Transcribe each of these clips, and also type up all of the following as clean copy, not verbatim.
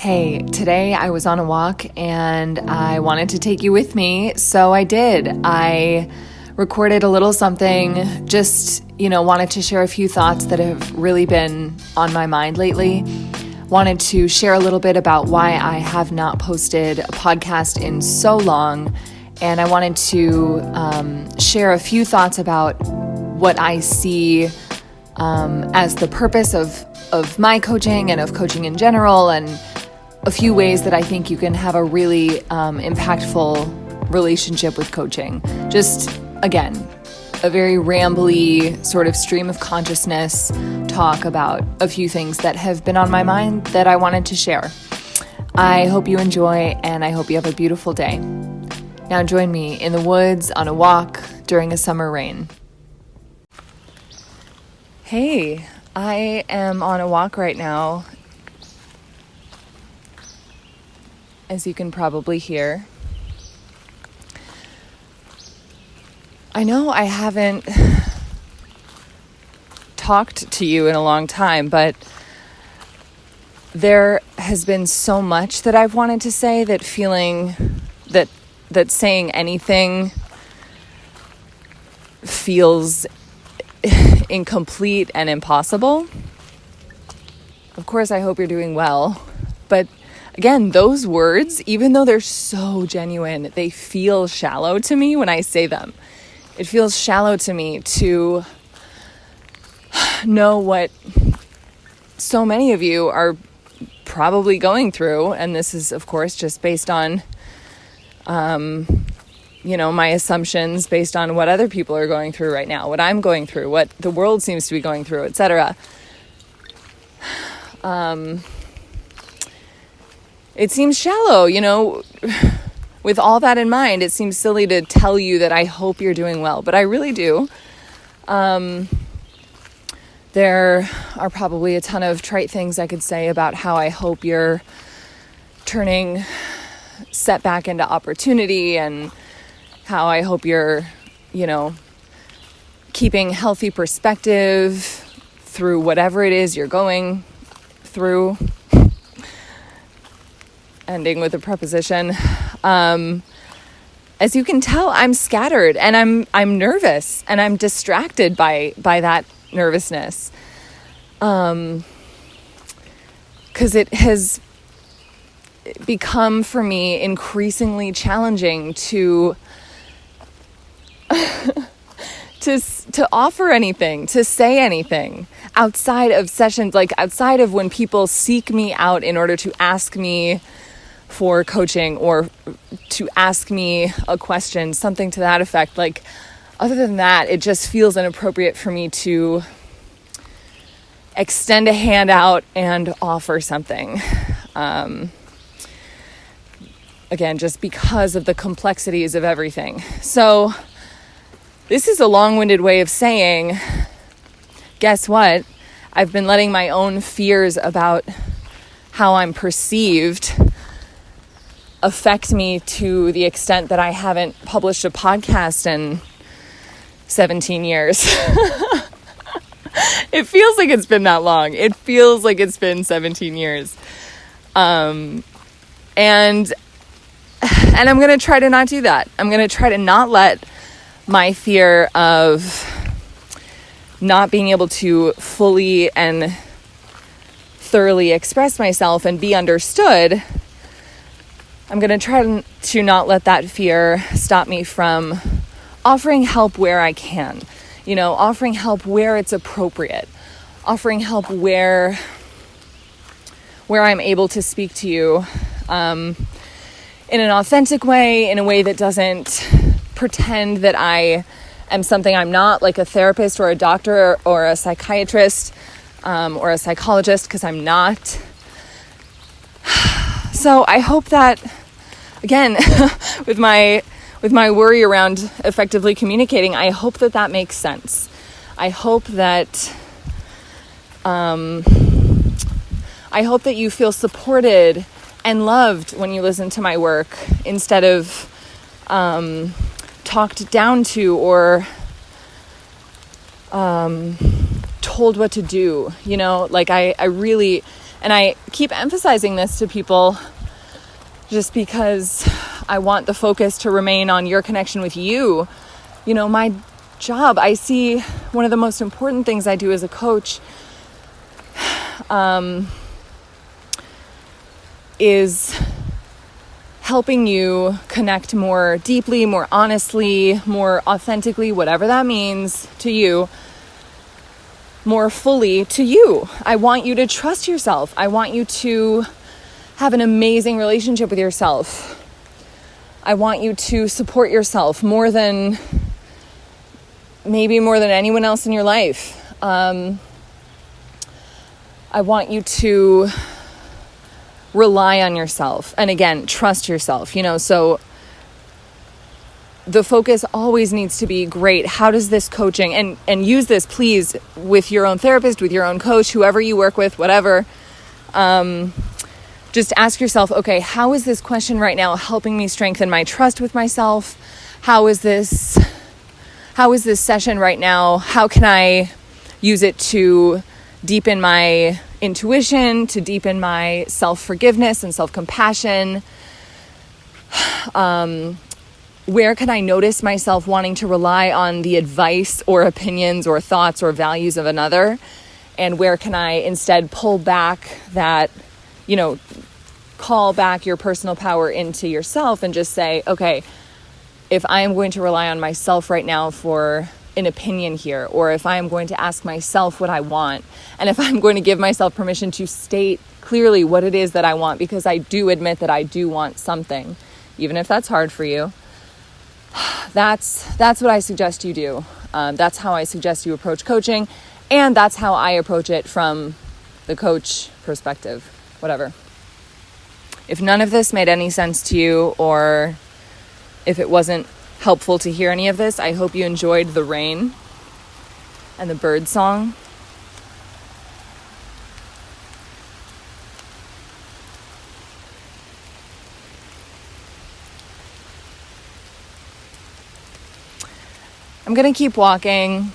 Hey, today I was on a walk and I wanted to take you with me, so I did. I recorded a little something, just, wanted to share a few thoughts that have really been on my mind lately. Wanted to share a little bit about why I have not posted a podcast in so long, and I wanted to share a few thoughts about what I see as the purpose of my coaching and of coaching in general, and a few ways that I think you can have a really impactful relationship with coaching. Just, again, a very rambly sort of stream of consciousness talk about a few things that have been on my mind that I wanted to share. I hope you enjoy, and I hope you have a beautiful day. Now join me in the woods on a walk during a summer rain. Hey, I am on a walk right now, as you can probably hear. I know I haven't talked to you in a long time, but there has been so much that I've wanted to say that that saying anything feels incomplete and impossible. Of course, I hope you're doing well, but again, those words, even though they're so genuine, they feel shallow to me when I say them. It feels shallow to me to know what so many of you are probably going through. And this is, of course, just based on, my assumptions, based on what other people are going through right now, what I'm going through, what the world seems to be going through, etc. It seems shallow, with all that in mind. It seems silly to tell you that I hope you're doing well, but I really do. There are probably a ton of trite things I could say about how I hope you're turning setback into opportunity, and how I hope you're, keeping healthy perspective through whatever it is you're going through. Ending with a preposition. As you can tell, I'm scattered, and I'm nervous, and I'm distracted by that nervousness. 'Cause it has become for me increasingly challenging to to offer anything, to say anything outside of sessions, like outside of when people seek me out in order to ask me for coaching or to ask me a question, something to that effect. Like, other than that, it just feels inappropriate for me to extend a hand out and offer something. Again, just because of the complexities of everything. So this is a long-winded way of saying, guess what? I've been letting my own fears about how I'm perceived affect me to the extent that I haven't published a podcast in 17 years. It feels like it's been that long. It feels like it's been 17 years. And I'm going to try to not do that. I'm going to try to not let my fear of not being able to fully and thoroughly express myself and be understood. I'm going to try to not let that fear stop me from offering help where I can, offering help where it's appropriate, offering help where I'm able to speak to you in an authentic way, in a way that doesn't pretend that I am something I'm not, like a therapist or a doctor or a psychiatrist or a psychologist, because I'm not. So I hope that, again, with my worry around effectively communicating, I hope that makes sense. I hope that you feel supported and loved when you listen to my work, instead of talked down to or told what to do. Like I really And I keep emphasizing this to people just because I want the focus to remain on your connection with you. You know, my job, I see one of the most important things I do as a coach is helping you connect more deeply, more honestly, more authentically, whatever that means to you, more fully to you. I want you to trust yourself. I want you to have an amazing relationship with yourself. I want you to support yourself more than anyone else in your life. I want you to rely on yourself. And again, trust yourself, so the focus always needs to be, great, how does this coaching, and use this, please, with your own therapist, with your own coach, whoever you work with, whatever. Just ask yourself, okay, how is this question right now helping me strengthen my trust with myself? How is this session right now? How can I use it to deepen my intuition, to deepen my self-forgiveness and self-compassion? Where can I notice myself wanting to rely on the advice or opinions or thoughts or values of another? And where can I instead pull back that, call back your personal power into yourself and just say, okay, if I am going to rely on myself right now for an opinion here, or if I am going to ask myself what I want, and if I'm going to give myself permission to state clearly what it is that I want, because I do admit that I do want something, even if that's hard for you, that's what I suggest you do. That's how I suggest you approach coaching, and that's how I approach it from the coach perspective, whatever. If none of this made any sense to you, or if it wasn't helpful to hear any of this, I hope you enjoyed the rain and the bird song. I'm going to keep walking.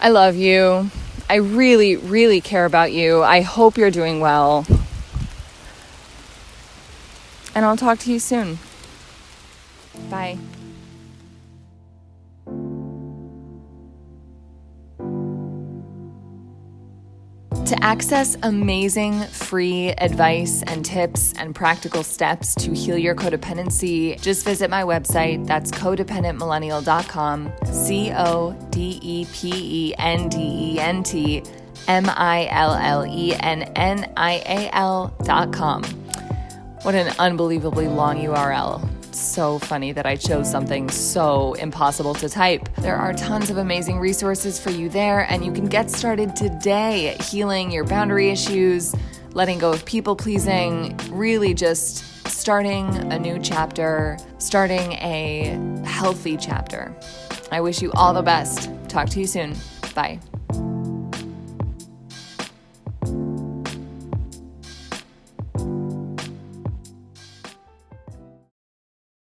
I love you. I really, really care about you. I hope you're doing well. And I'll talk to you soon. Bye. To access amazing free advice and tips and practical steps to heal your codependency, just visit my website. That's codependentmillennial.com, CODEPENDENTMILLENNIAL.com. What an unbelievably long URL. So funny that I chose something so impossible to type. There are tons of amazing resources for you there, and you can get started today healing your boundary issues, letting go of people pleasing, really just starting a new chapter, starting a healthy chapter. I wish you all the best. Talk to you soon. Bye.